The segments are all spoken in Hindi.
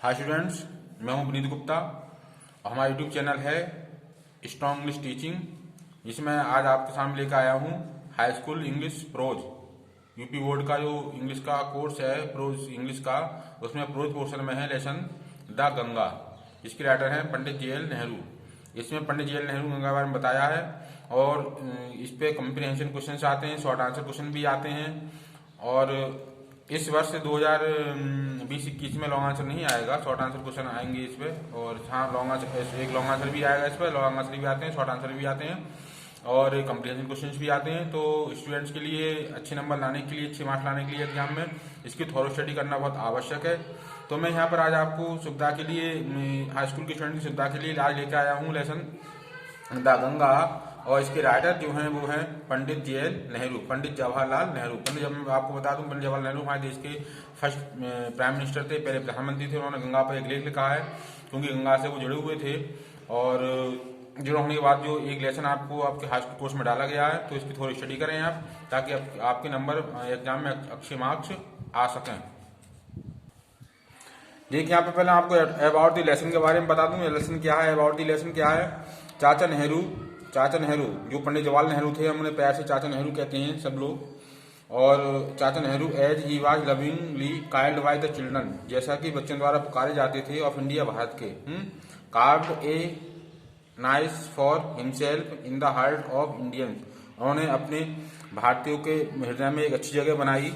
हाय स्टूडेंट्स, मैं हूं पुनीत गुप्ता। हमारा यूट्यूब चैनल है स्ट्रॉन्ग इंग्लिश टीचिंग, जिसमें आज आपके सामने लेकर आया हूं high school English pros. UP board का जो इंग्लिश का कोर्स है प्रोज इंग्लिश का, उसमें प्रोज पोर्शन में है लेसन द गंगा, जिसके राइटर हैं पंडित JL नेहरू। इसमें पंडित JL नेहरू गंगा के बारे में बताया है और इस पे कम्प्रीहेंशन क्वेश्चन आते हैं, शॉर्ट आंसर क्वेश्चन भी आते हैं। और इस वर्ष 2020-21 में लॉन्ग आंसर नहीं आएगा, शॉर्ट आंसर क्वेश्चन आएंगे इस पे। और हाँ, लॉन्ग आंसर, एक लॉन्ग आंसर भी आएगा इस पर, लॉन्ग आंसर भी आते हैं, शॉर्ट आंसर भी आते हैं और कम्प्रीहेंशन क्वेश्चंस भी आते हैं। तो स्टूडेंट्स के लिए अच्छे नंबर लाने के लिए, अच्छे मार्क्स लाने के लिए एग्जाम में इसकी थोरो स्टडी करना बहुत आवश्यक है। तो मैं यहाँ पर आज आपको सुविधा के लिए, हाई स्कूल के स्टूडेंट की सुविधा के लिए आज लेकर आया हूँ लेसन द गंगा। और इसके राइटर जो हैं वो हैं पंडित JL नेहरू, पंडित जवाहरलाल नेहरू। जब आपको बता दूं, पंडित जवाहरलाल नेहरू हमारे देश के फर्स्ट प्राइम मिनिस्टर थे, पहले प्रधानमंत्री थे। उन्होंने गंगा पर एक लेख लिखा है क्योंकि गंगा से वो जुड़े हुए थे। और जुड़े होने के बाद जो एक लेसन आपको आपके हाई स्कूल कोर्स में डाला गया है, तो इसकी थोड़ी स्टडी करें आप, ताकि आपके नंबर एग्जाम में अच्छे मार्क्स आ सकें। देखिए, यहाँ पे पहले आपको अबाउट द लेसन के बारे में बता दूं। लेसन क्या है, अबाउट द लेसन क्या है। चाचा नेहरू जो पंडित जवाहरलाल नेहरू थे, हमने प्यार से चाचा नेहरू कहते हैं सब लोग। और Chacha Nehru as he was lovingly called by the children, जैसा कि बच्चों द्वारा पुकारे जाते थे, ऑफ इंडिया, भारत के। Carved a nice for himself in the heart of Indians, उन्होंने अपने भारतीयों के हृदय में एक अच्छी जगह बनाई।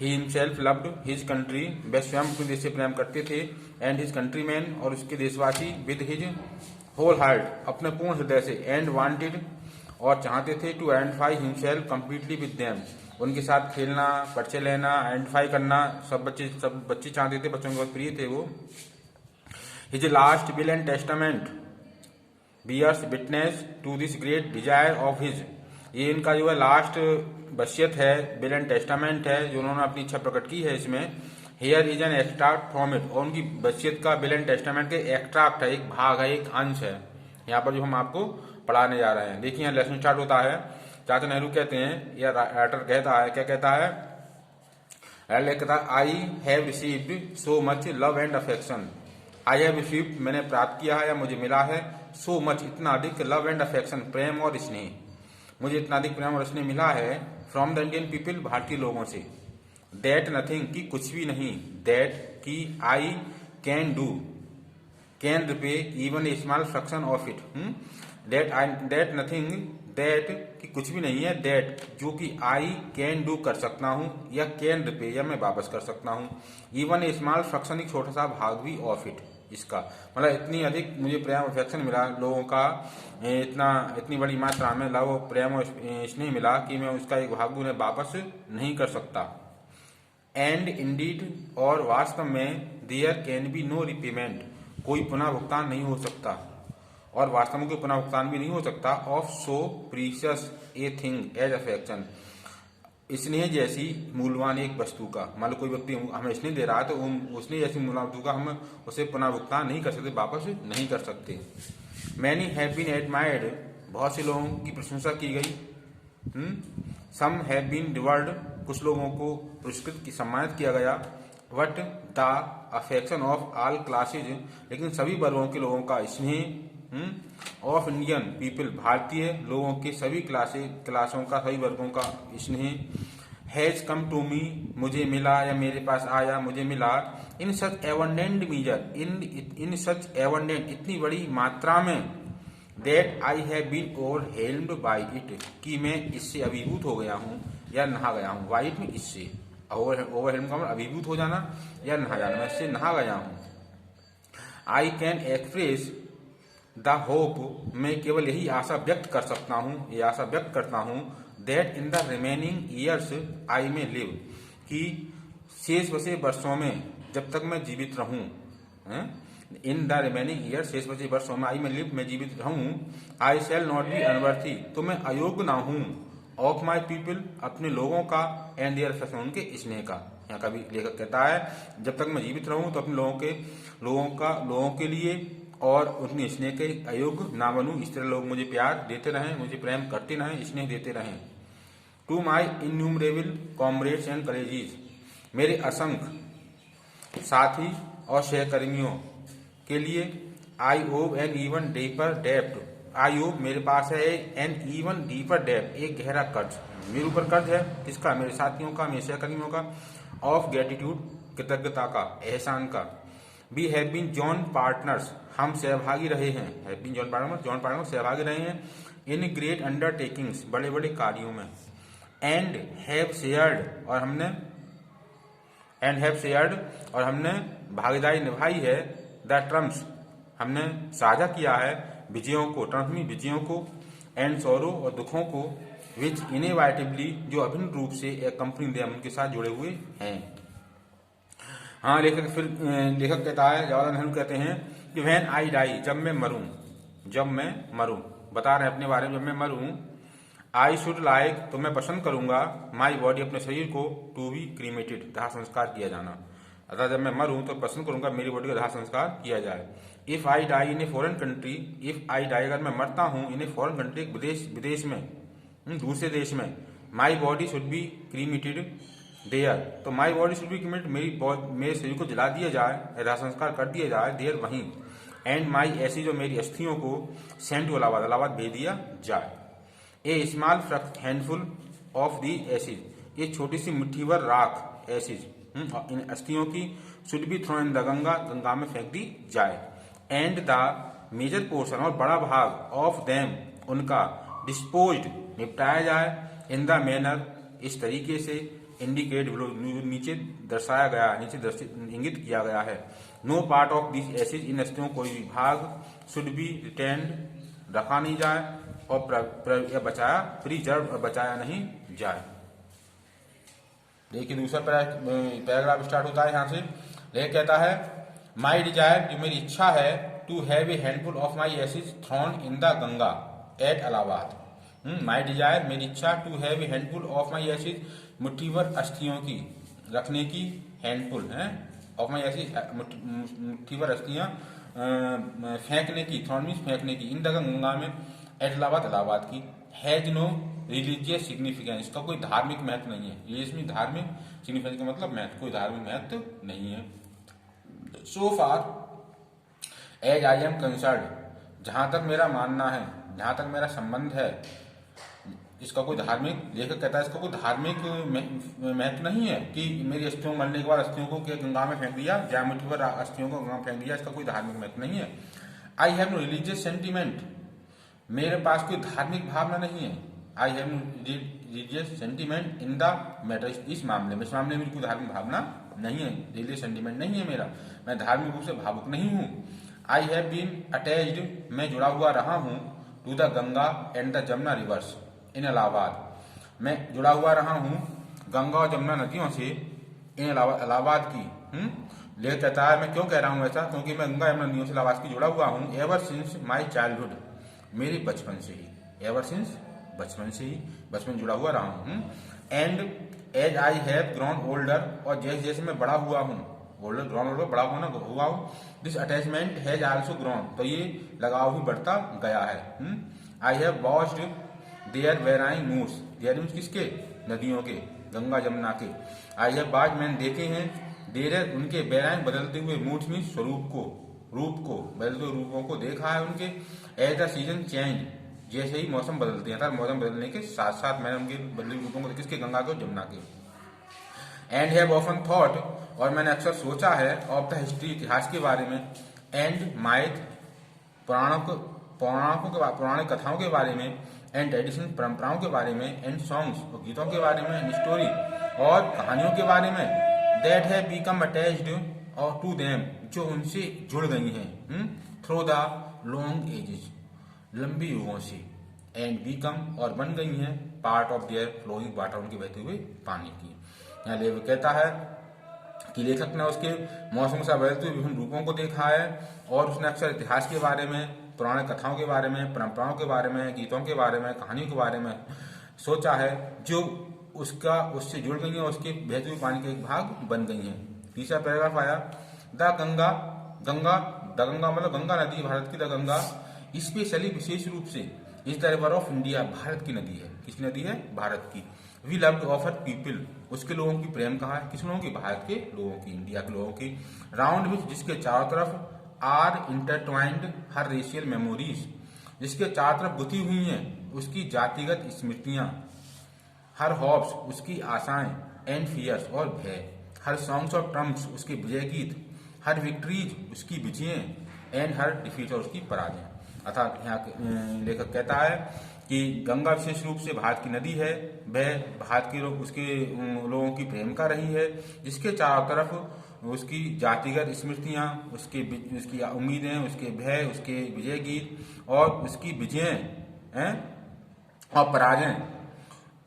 He himself loved his country, वह स्वयं अपने देश से प्रेम करते थे। एंड हिज कंट्रीमैन, और उसके देशवासी, विद हिज होल हार्ट, अपने पूर्ण हृदय से। एंड वांटेड, और चाहते थे, to identify himself completely with them, उनके साथ खेलना, परिचय लेना, आइडेंटिफाई करना। सब बच्चे चाहते थे, बच्चों के बहुत प्रिय थे वो। His last will and testament bears witness to this great desire of his, ये इनका जो है लास्ट वसीयत है, विल एंड टेस्टामेंट है, जो उन्होंने अपनी इच्छा प्रकट की है इसमें। Here is an extract from it, और उनकी वसीयत का विल एंड टेस्टामेंट के एक्सट्रैक्ट है, एक भाग है, एक अंश है यहाँ पर जो हम आपको पढ़ाने जा रहे हैं। देखिए, यहाँ लेसन स्टार्ट होता है। चाचा नेहरू कहते हैं, या राइटर कहता है, क्या कहता है, कहता है, I have received so much love and affection. I have received, मैंने प्राप्त किया है या मुझे मिला है, सो मच, इतना अधिक, लव एंड अफेक्शन, प्रेम और स्नेह, मुझे इतना अधिक प्रेम और स्नेह मिला है, फ्रॉम द इंडियन पीपल, भारतीय लोगों से। दैट नथिंग, की कुछ भी नहीं, दैट की I can do, can repay even a small fraction of it. That nothing, that की कुछ भी नहीं है, दैट जो कि आई कैन डू कर सकता हूं, या कैन रिपे, या मैं वापस कर सकता हूं, इवन ए स्मॉल फ्रैक्शन, एक छोटा सा भाग भी, ऑफ इट, इसका मतलब इतनी अधिक मुझे प्रेम अफेक्शन मिला लोगों का, इतनी बड़ी मात्रा में लव, प्रेम और स्नेह मिला कि मैं उसका एक भाग भी उन्हें वापस नहीं कर सकता। एंड इंडीड, और वास्तव में, there can be no repayment, कोई पुनः भुगतान नहीं हो सकता, और वास्तव में कोई पुनः भुगतान भी नहीं हो सकता, of so precious a thing as affection, स्नेह जैसी मूल्यवान एक वस्तु का। मान लो कोई व्यक्ति हमें स्नेह दे रहा है, तो स्नेह जैसी मूल्यवान वस्तु का हम उसे पुनः भुगतान नहीं कर सकते, वापस नहीं कर सकते। मैनी हैव बीन एडमायर्ड, बहुत से लोगों की प्रशंसा की गई। सम हैव बीन रिवर्ड, कुछ लोगों को पुरस्कृत की सम्मानित किया गया। What the affection of all classes, लेकिन सभी वर्गों के लोगों का स्नेह, ऑफ इंडियन पीपल, भारतीय लोगों के सभी क्लासों का, सभी वर्गों का स्नेह, हैज कम टू मी, मुझे मिला या मेरे पास आया, मुझे मिला, इन सच एवंडेंट मीजर, इन सच एवंडेंट, इतनी बड़ी मात्रा में, that I have been overwhelmed by it, कि मैं इससे अभिभूत हो गया हूँ या नहा गया हूँ। बाई इट में इससे, ओवरवेल्म का मतलब अभिभूत हो जाना या नहा जाना, मैं इससे नहा गया हूँ। I can express the hope, मैं केवल यही आशा व्यक्त कर सकता हूँ, ये आशा व्यक्त करता हूँ, that in the remaining years I में लिव, कि शेष बचे वर्षों में, जब तक मैं जीवित रहूं, इन द रिमेनिंग ईयर, शेष बचे वर्षों में, आई में लिव, मैं जीवित रहूं, आई शैल नॉट बी अनवर्थी, तो मैं अयोग्य ना हूं, ऑफ माई पीपल, अपने लोगों का, एंड देयर अफेक्शन, उनके स्नेह का। यहाँ का भी लेखक कहता है, जब तक मैं जीवित रहूं तो अपने लोगों के लिए और उतनी स्नेह के अयोग्य ना बनूं, इस तरह लोग मुझे प्यार देते रहें, मुझे प्रेम करते रहें, स्नेह देते रहें। To my innumerable comrades and colleagues, मेरे असंख्य साथी और सहकर्मियों के लिए I owe an even deeper डेप्ट। आई ओव मेरे पास है एन इवन डीपर डेप्ट, एक गहरा कर्ज मेरे ऊपर कर्ज है। किसका? मेरे साथियों का, मेरे सहकर्मियों का। ऑफ ग्रेटिट्यूड, कृतज्ञता का, एहसान का। We have been joint partners, हम सहभागी रहे हैं। हैव बीन जॉन पार्टनर सहभागी रहे हैं। इन ग्रेट अंडरटेकिंग्स, बड़े बड़े कार्यों में। एंड हैव शेयर्ड, और हमने भागीदारी निभाई है। द टर्म्स, हमने साझा किया है विजयों को, टर्म्स में विजयों को। एंड सोरो, और दुखों को। विच इनएविटेबली, जो अभिन्न रूप से एक कंपनी दे उनके साथ जुड़े हुए हैं। हाँ, लेखक कहता है, जवाहरलाल नेहरू कहते हैं कि व्हेन आई डाई, जब मैं मरूं, बता रहे हैं अपने बारे में, जब मैं मरूं। आई शुड लाइक, तो मैं पसंद करूंगा, माई बॉडी, अपने शरीर को, टू बी क्रीमेटेड, दाह संस्कार किया जाना। अतः जब मैं मरूं तो पसंद करूंगा मेरी बॉडी का दाह संस्कार किया जाए। If I die in a foreign country, if I die, अगर मैं मरता हूं इन ए फॉरेन कंट्री, विदेश में, दूसरे देश में। My body should be cremated there, तो my body should be cremated, मेरे शरीर को जला दिया जाए, दाह संस्कार कर दिया जाए, देयर, वहीं। एंड माई ऐसी, जो मेरी अस्थियों को, सेंट टू इलाहाबाद भेज दिया जाए। A small handful of the ashes, एक छोटी सी मुट्ठी भर राख, एसिड, इन अस्थियों की, should be thrown in the Ganga में फेंक दी जाए। एंड द मेजर पोर्शन, और बड़ा भाग, ऑफ देम, उनका, डिस्पोज्ड, निपटाया जाए, इन द मैनर, इस तरीके से, इंडिकेट, नीचे दर्शाया गया, इंगित किया गया है। No part of this ashes, इन अस्थियों कोई भी भाग, शुड बी रिटेन्ड, रखा नहीं जाए, और बचाया नहीं जाए। देखिए दूसरा पैराग्राफ स्टार्ट होता है यहाँ से। लेखक कहता है, माई डिजायर, जो मेरी इच्छा है, to have a handful of my ashes thrown in the Ganga at Allahabad. My desire, मेरी इच्छा, to have a handful of my ashes, मुट्ठी भर अस्थियों की, रखने की, हैंडफुल है ऑफ माई एसिड, मुट्ठी भर अस्थियां फेंकने की, थ्रोन मीन्स फेंकने की, इन द गंगा में, एट इलाहाबाद की। हैज नो रिलीजियस सिग्निफिकेंस, इसका कोई धार्मिक महत्व नहीं है। ये इसमें धार्मिक सिग्निफिकेंस का मतलब महत्व, कोई धार्मिक महत्व नहीं है। So far as I am concerned, जहां तक मेरा मानना है, जहां तक मेरा संबंध है, इसका कोई धार्मिक, लेखक कहता है इसका कोई धार्मिक महत्व नहीं है कि मेरी अस्थियों, मरने के बाद अस्थियों को गंगा में फेंक दिया, ज्यामिति पर अस्थियों को गंगा में फेंक दिया, इसका कोई धार्मिक महत्व नहीं है। I have no religious sentiment, मेरे पास कोई धार्मिक भावना नहीं है। I have no religious sentiment in the matter, इस मामले में, मेरी कोई धार्मिक भावना नहीं है, रिलीजियस सेंटीमेंट नहीं है मेरा, मैं धार्मिक रूप से भावुक नहीं हूँ। आई हैव बीन अटैच्ड, मैं जुड़ा हुआ रहा हूँ, to the Ganga and the Jamuna rivers in Allahabad, मैं जुड़ा हुआ रहा हूँ गंगा और जमुना नदियों से, इन इलाहाबाद की। लेखक कहता है, मैं क्यों कह रहा हूँ ऐसा, क्योंकि मैं गंगा यमुना नदियों से इलाहाबाद की जुड़ा हुआ हूँ। एवर सिंस माई चाइल्डहुड, मेरे बचपन से ही, एवर सिंस, बचपन जुड़ा हुआ रहा हूँ। And as I have grown older, और जैसे जैसे मैं बड़ा हुआ हूँ, ओल्डर बड़ा हुआ हूँ, this attachment has also grown, तो ये लगाव भी बढ़ता गया है। I have watched their varying moves, their means किसके, नदियों के, गंगा जमुना के। आई हैव वॉच्ड, मैंने देखे हैं, देयर, उनके वेराइंग, बदलते हुए, मूड्स मीन्स रूप को, बदलते हुए रूपों को देखा है उनके। एज द सीजन चेंज, जैसे ही मौसम बदलते हैं, मौसम बदलने के साथ साथ मैंने उनके बदले रूपों को, किसके, गंगा के और जमुना के। एंड हैव ऑफन थॉट, और मैंने अक्सर सोचा है, ऑफ द हिस्ट्री, इतिहास के बारे में। एंड माइथ, पौराणिक कथाओं के बारे में। एंड ट्रेडिशन, परंपराओं के बारे में। एंड सॉन्ग्स, और गीतों के बारे में। एंड स्टोरी, और कहानियों के बारे में। दैट हैव बिकम अटैच्ड और टू देम, जो उनसे जुड़ गई हैं, थ्रू द लॉन्ग एजेस, लंबी युगों से। एंड बिकम, और बन गई हैं, part of their flowing water, उनके बहते हुए पानी की। यहाँ लेखक कहता है कि लेखक ने उसके मौसम से बदलते हुए विभिन्न रूपों को देखा है, और उसने अक्सर इतिहास के बारे में, पुराने कथाओं के बारे में, परंपराओं के बारे में, गीतों के बारे में, कहानियों के बारे में सोचा है, जो उससे जुड़ गई हैं, उसके बहते हुए पानी के एक भाग बन गई हैं। तीसरा पैराग्राफ आया, द गंगा मतलब गंगा नदी, भारत की द गंगा, स्पेशली, विशेष रूप से, is the river of India, भारत की नदी है। किसकी नदी है? भारत की। Beloved of her people, उसके लोगों की प्रेम कहा है, किस लोगों की, भारत के लोगों की, इंडिया के लोगों की। राउंड विच, जिसके चारों तरफ, are intertwined her racial memories, जिसके चारों तरफ गुथी हुई हैं उसकी जातिगत स्मृतियां। हर हॉप्स, उसकी आशाएं, एंड फियर्स, और भय। हर सॉन्ग्स ऑफ ट्रम्प्स, उसके विजय गीत। हर विक्ट्रीज, उसकी विजयें, एंड हर डिफीट, और उसकी पराजय। अर्थात यहाँ लेखक कहता है कि गंगा विशेष रूप से भारत की नदी है, वह भारत के लोग, उसके लोगों की प्रेम का रही है, जिसके चारों तरफ उसकी जातिगत स्मृतियाँ, उसकी उम्मीदें, उसके भय, उसके विजय गीत और उसकी विजयें और पराजय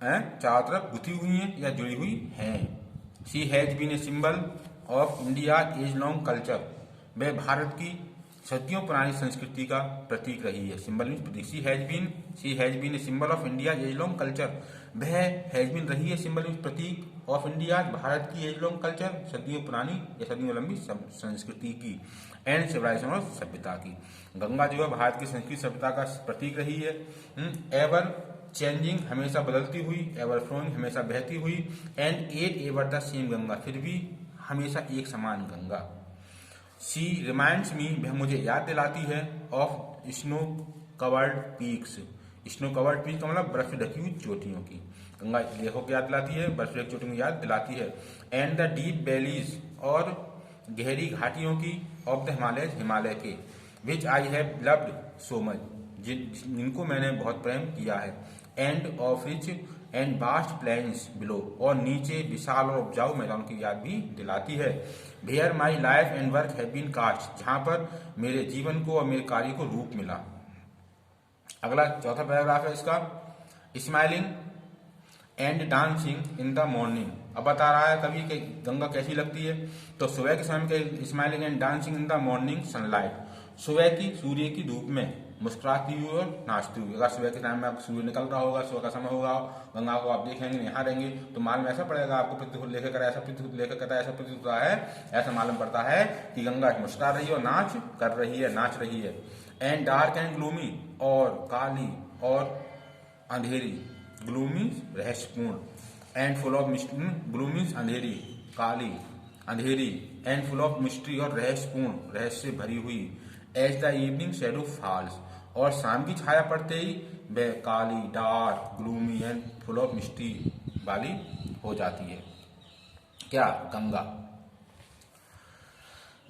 चारों तरफ गुथी हुई हैं या जुड़ी हुई हैं। She has been a symbol of India age long culture, वह भारत की सदियों पुरानी संस्कृति का प्रतीक रही है। सिंबल मीन्स प्रतीक। She has been a symbol of India age long culture, वह हैज बीन रही है, सिंबल मीन्स प्रतीक, ऑफ इंडिया भारत की एज लॉन्ग कल्चर, सदियों पुरानी या सदियों लंबी संस्कृति की, एंड सिविलाइजेशन और सभ्यता की। गंगा जो है भारत की संस्कृति सभ्यता का प्रतीक रही है। एवर चेंजिंग, हमेशा बदलती हुई, एवर फ्लोइंग, हमेशा बहती हुई, and ever the same Ganga, फिर भी हमेशा एक समान गंगा। शी रिमाइंड्स मी, वह मुझे याद दिलाती है, of snow covered peaks, snow covered peak का मतलब बर्फ से ढकी हुई चोटियों की। गंगा लेखों को याद दिलाती है, बर्फ से ढकी चोटियों की याद दिलाती है। एंड द डीप वैलीज, और गहरी घाटियों की, ऑफ द हिमालय के, which I have loved so much, जिनको मैंने बहुत प्रेम किया है। And of rich and vast plains below, और नीचे विशाल और उपजाऊ मैदान की याद भी दिलाती है। Where my life and work have been cast, जहां पर मेरे जीवन को और मेरे कार्य को रूप मिला। अगला चौथा पैराग्राफ है इसका, smiling and dancing in the morning. अब बता रहा है कवि कि गंगा कैसी लगती है, तो सुबह के समय के smiling and dancing in the morning sunlight, सुबह की सूर्य की धूप में मुस्कुराती हुई और नाचती हुई। अगर सुबह के टाइम में आप सूर्य निकल रहा होगा, सुबह का समय होगा, गंगा को आप देखेंगे, निहारेंगे, तो मालूम ऐसा पड़ेगा आपको, प्रतीक लेखक ऐसा प्रतीक लेखक कहता है, ऐसा प्रतीत होता है, ऐसा मालूम पड़ता है कि गंगा मुस्कुरा रही है और नाच कर रही है, नाच रही है। एंड डार्क एंड ग्लूमी, और काली और अंधेरी, ग्लूमी रहस्यपूर्ण, and full of mystery, gloomy अंधेरी, काली अंधेरी, एंड फुल ऑफ मिस्ट्री, और रहस्यपूर्ण, रहस्य भरी हुई। As the evening shadow falls, और शाम की छाया पड़ते ही वह काली, dark, gloomy and full of mystery वाली हो जाती है। क्या, Ganga.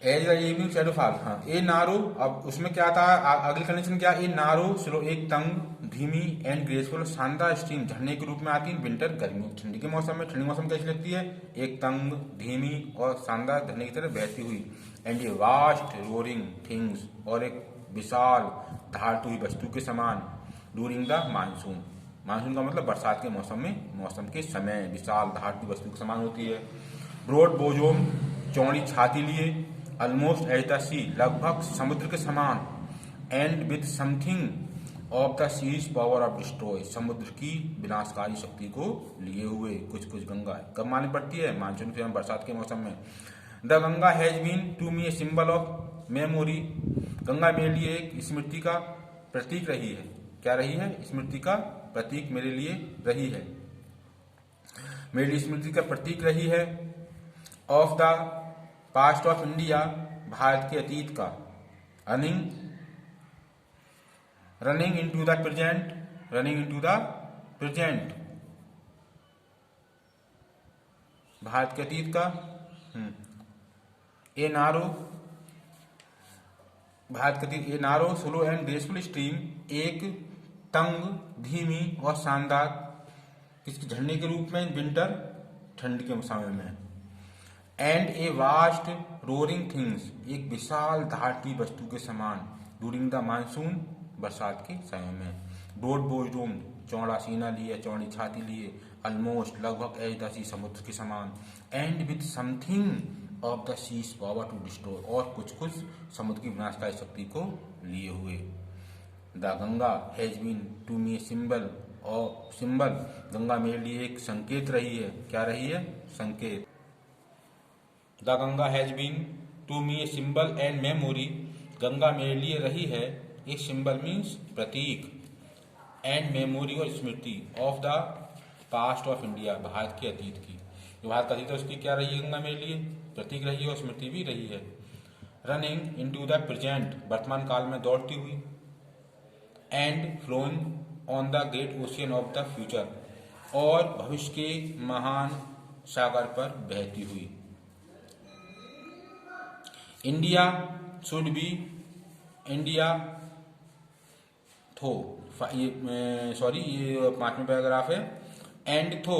As the evening shadow falls, हाँ। ए नारो, अब उसमें क्या था, अगली कंडीशन क्या, ए नारो स्लो, एक तंग, धीमी, एंड ग्रेसफुल, शानदार स्ट्रीम, झरने के रूप में आती है विंटर, गर्मी, ठंडी के मौसम में। ठंडी मौसम कैसी लगती है, एक तंग, धीमी और शानदार झरने की तरह बहती हुई। And a vast roaring things, और एक विशाल धारती हुई वस्तु के समान, ड्यूरिंग द मानसून, मानसून का मतलब बरसात के मौसम में, मौसम के समय विशाल धारती वस्तु के समान होती है। ब्रॉड बोजोम, चौड़ी छाती लिए, ऑलमोस्ट एज द सी, लगभग समुद्र के समान। And with something of the sea's power of destroy, समुद्र की विनाशकारी शक्ति को लिए हुए। कुछ गंगा कब मालूम पड़ती है, मानसून के बरसात के मौसम में। The Ganga has been to me a symbol of memory, Ganga मेरे लिए एक स्मृति का प्रतीक रही है। क्या रही है, स्मृति का प्रतीक मेरे लिए रही है, मेरे लिए स्मृति का प्रतीक रही है। Of the past of India, Bharat के अतीत का। Running into the present, running into the present, Bharat के अतीत का। ए नारो, भारत के अतीत, ए नारो स्लो एंड ग्रेसफुल स्ट्रीम, एक तंग, धीमी और शानदार, किसकी, झरने के रूप में, विंटर, ठंड के समय में। And a vast roaring things, एक विशाल धारती वस्तु के समान, ड्यूरिंग द मानसून, बरसात के समय में। ब्रॉड बोजडोम, चौड़ा सीना लिए, चौड़ी छाती लिए, ऑलमोस्ट, लगभग, एज द सी, समुद्र के समान। And with something of the sea's power to destroy, और कुछ समुद्र की विनाशकारी शक्ति को लिए हुए। The Ganga has been to me symbol, और सिंबल, गंगा मेरे लिए एक संकेत रही है। क्या रही है, संकेत। The Ganga has been to me a symbol and memory, Ganga मेरे लिए रही है एक सिंबल मीन्स प्रतीक, एंड मेमोरी और स्मृति, of the past of India, Bharat के अतीत की। जो भारत का अतीत है उसकी क्या रही है गंगा मेरे लिए? प्रतीक रही है और स्मृति भी रही है। Running into the present, वर्तमान काल में दौड़ती हुई। And flowing on the great ocean of the future, और भविष्य के महान सागर पर बहती हुई। India should be, India though, sorry ये 5वां पैराग्राफ है। एंड थो,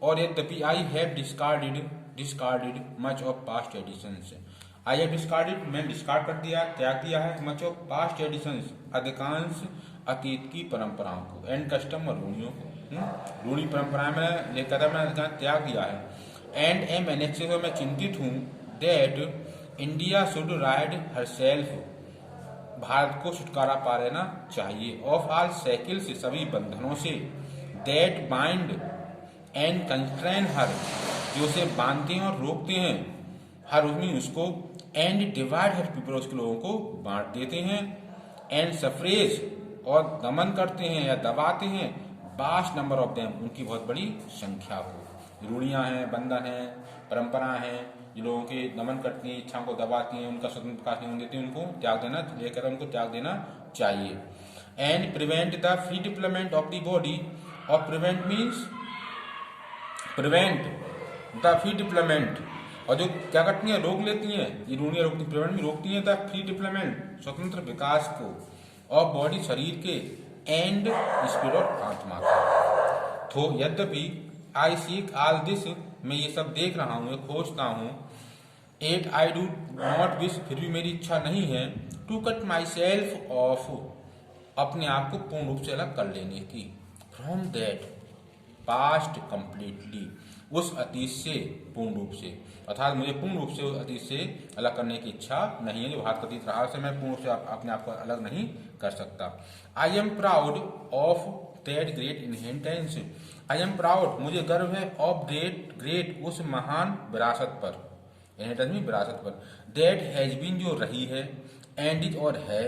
और यद्यपि I have discarded much of past editions, I have discarded, मैं डिस्कार्ड कर दिया, त्याग दिया है, मच ऑफ पास्ट एडिशंस, अधिकांश अतीत की परंपराओं को। एंड कस्टम, और रूढ़ियों को, रूढ़ी परंपराएं में लेकर मैं अधिकांश त्याग दिया है। एंड एम एनेक्सेस, और मैं चिंतित हूँ, that India should ride herself, Bharat को छुटकारा पा लेना चाहिए, ऑफ ऑल साइकिल, से सभी बंधनों से, दैट बाइंड एंड कंस्ट्रेन हर, जो उसे बांधते हैं और रोकते हैं, हर उसमें उसको, एंड डिवाइड हर पीपल, उसके लोगों को बांट देते हैं, एंड सफरेज, और दमन करते हैं या दबाते हैं, वास्ट नंबर ऑफ देम, उनकी बहुत बड़ी संख्या को। रूढ़ियां हैं, बंधन हैं, परंपराएं हैं, जो लोगों के दमन करती हैं, इच्छाओं को दबाती हैं, उनका स्वतंत्र प्रकाश नहीं होने देती, उनको त्याग देना, लेकर उनको त्याग देना चाहिए। And prevent the free deployment of the body, और prevent means prevent the free deployment, और जो क्या करती हैं, रोक लेती हैं, ये रूढ़ियां रोकती, प्रिवेंट में रोकती हैं द फ्री डिप्लॉयमेंट, स्वतंत्र विकास को, और बॉडी, शरीर के, एंड स्पिरिट, और आत्मा का। तो यद्यपि आई सीक ऑल दिस, मैं ये सब देख रहा हूँ, खोजता हूँ, yet I do not wish, फिर भी मेरी इच्छा नहीं है, to cut myself off, अपने आप को पूर्ण रूप से अलग कर लेने की, फ्रॉम दैट पास्ट कंप्लीटली, उस अतीत से पूर्ण रूप से, अर्थात मुझे पूर्ण रूप से उस अतीत से अलग करने की इच्छा नहीं है। जो भारत का अतीत रहा से मैं पूर्ण रूप से अपने आप को अलग नहीं कर सकता। I am proud of that great inheritance, I am proud, मुझे गर्व है, ऑफ ग्रेट उस महान विरासत पर, इनहेरिटेंस में विरासत पर, दैट हैज बीन, जो रही है, एंड इज, और है,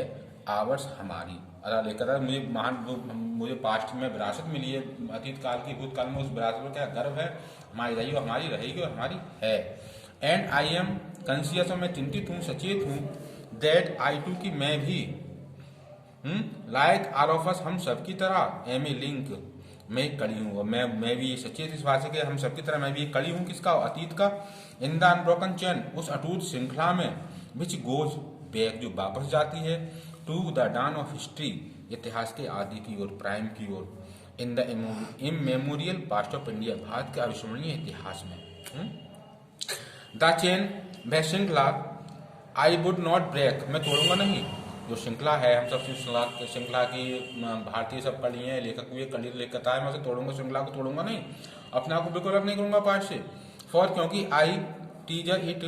आवर्स, हमारी, अदा लेकर मुझे महान, मुझे पास्ट में विरासत मिली है, अतीत काल की, भूतकाल में उस विरासत पर क्या गर्व है, हमारी रही और हमारी रहेगी और हमारी है। एंड आई एम कॉन्शियस, और मैं चिंतित हूँ, सचेत हूँ, दैट आई टू, की मैं भी, लाइक ऑल ऑफ अस, हम सबकी तरह, एम ए लिंक, मैं एक कड़ी हूँ, मैं भी सचेत इस बात से कि हम सबकी तरह मैं भी एक कड़ी हूँ, किसका, अतीत का, इन द अनब्रोकन चेन, उस अटूट श्रृंखला में, विच गोज बैक, जो वापस जाती है, to the dawn of history, इतिहास के आदि की ओर, प्राइम की ओर, in the immemorial past of India, Bharat के अविस्मरणीय इतिहास में। द चेन, वह श्रृंखला, आई वुड नॉट ब्रेक, मैं तोड़ूंगा नहीं, जो श्रृंखला है, हम सब श्रृंखला की भारतीय सब कड़ी है, लेखक भी कड़ी लेखकता है, मैं उसे तोड़ूंगा, श्रृंखला को तोड़ूंगा नहीं, अपने आप को बिल्कुल अलग नहीं करूंगा पास्ट से। फॉर, क्योंकि आई टीजर इट,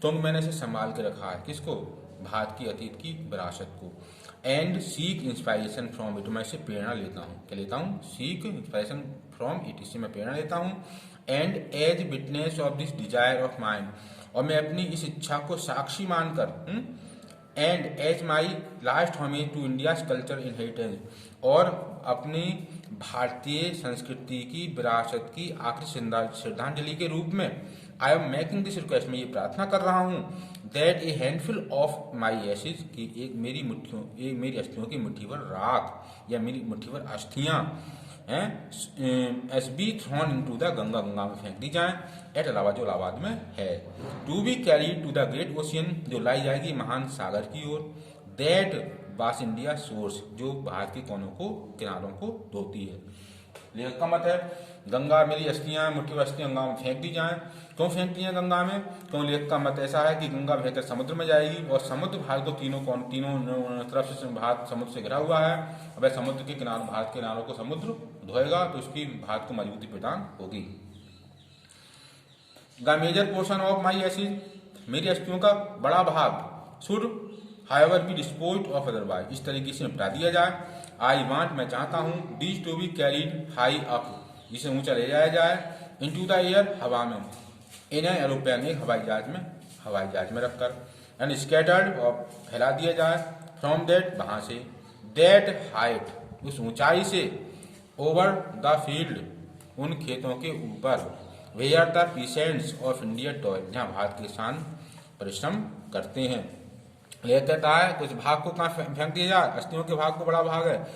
तो मैंने इसे संभाल के रखा है, किसको, भारत की अतीत की विरासत को। And seek inspiration from it, मैं इससे प्रेरणा लेता हूँ, क्या लेता हूँ, सीक इंस्पायरेशन फ्रॉम इट, इससे मैं प्रेरणा लेता हूँ। And as witness of this desire of mind, और मैं अपनी इस इच्छा को साक्षी मानकर, and as my last homage to India culture inheritance, और अपनी भारतीय संस्कृति की विरासत की आखिरी श्रद्धांजलि के रूप में, I am making this request, मैं ये प्रार्थना कर रहा हूँ, that a handful of my ashes, की एक मेरी अस्थियों की मुट्ठी भर राख, या मेरी मुट्ठी भर अस्थियां ashes be thrown into the Ganga, Ganga में फेंक दी जाए, एट इलाहाबाद, जो इलाहाबाद में है, to be carry to the great ocean, जो लाई जाएगी महान सागर की ओर, दैट वास इंडिया सोर्स, जो भारत के कोनों को, किनारों को धोती है। लेखक का मत है, गंगा मेरी अस्थियां, मुट्ठी भर अस्थियां गंगा में फेंक दी जाएं। क्यों फेंक दी हैं गंगा में? क्यों? लेखक का मत ऐसा है कि गंगा बहकर समुद्र में जाएगी, और समुद्र भारत को तीनों तरफ से भारत समुद्र से घिरा हुआ है। अब समुद्र के किनारों, भारत के किनारों को समुद्र धोएगा तो उसकी भारत को मजबूती प्रदान होगी। The major portion of my ashes, मेरी अस्थियों का बड़ा भाग, should however be disposed of otherwise, इस तरीके से निपटा दिया जाए। आई वांट, मैं चाहता हूँ, this to be carried high up, जिसे ऊंचा ले जाया जाए, इनटू द एयर, हवा में, इन एरोप्लेन, एक हवाई जहाज में रखकर, एंड स्कैटर्ड, और फैला दिया जाए, फ्रॉम दैट, वहां से, दैट हाइट, उस ऊंचाई से, ओवर द फील्ड, उन खेतों के ऊपर where the peasants of India toil, जहाँ भारत के किसान परिश्रम करते हैं। यह कहता है कुछ भाग को कहाँ फेंक दिया जाए, अस्थियों के भाग को, बड़ा भाग है,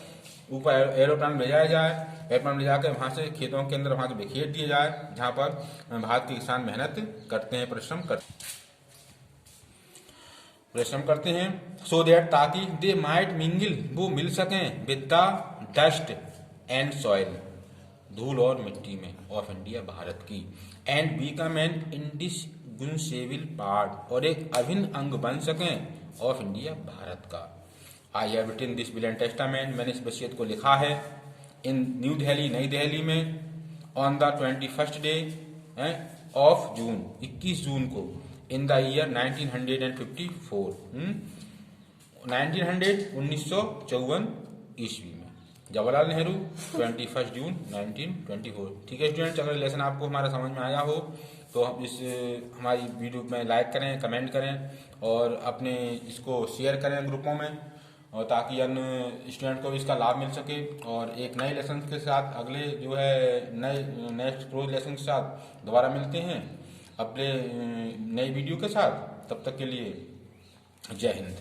ऊपर एरोप्लेन भेजाया जाए, एरोप्लेन ले जाकर वहाँ से खेतों के अंदर वहाँ से बिखेर दिए जाए जहाँ पर भारत के किसान मेहनत करते हैं, परिश्रम करते हैं। सो दैट, ताकि दे माइट मिंगल, वो मिल सकें, with the dust and soil, धूल और मिट्टी में, ऑफ इंडिया, भारत की, एंड बीकम एन इंडिस्पिंसेबल पार्ट, और एक अभिन्न अंग बन सकें, ऑफ इंडिया, भारत का। I have written this will and testament, मैंने इस वसीयत को लिखा है, इन न्यू दिल्ली, नई दिल्ली में, on the 21st day of June, 21 जून को, इन द ईयर 1954, 1954 ईस्वी में। जवाहरलाल नेहरू, 21 जून 1924। ठीक है स्टूडेंट्स, अगर लेसन आपको हमारा समझ में आया हो तो हम इस हमारी वीडियो में लाइक करें, कमेंट करें और अपने इसको शेयर करें ग्रुपों में, और ताकि अन्य स्टूडेंट को भी इसका लाभ मिल सके। और एक नए लेसन के साथ अगले जो है नेक्स्ट रोज लेसन के साथ दोबारा मिलते हैं अपने नई वीडियो के साथ। तब तक के लिए जय हिंद।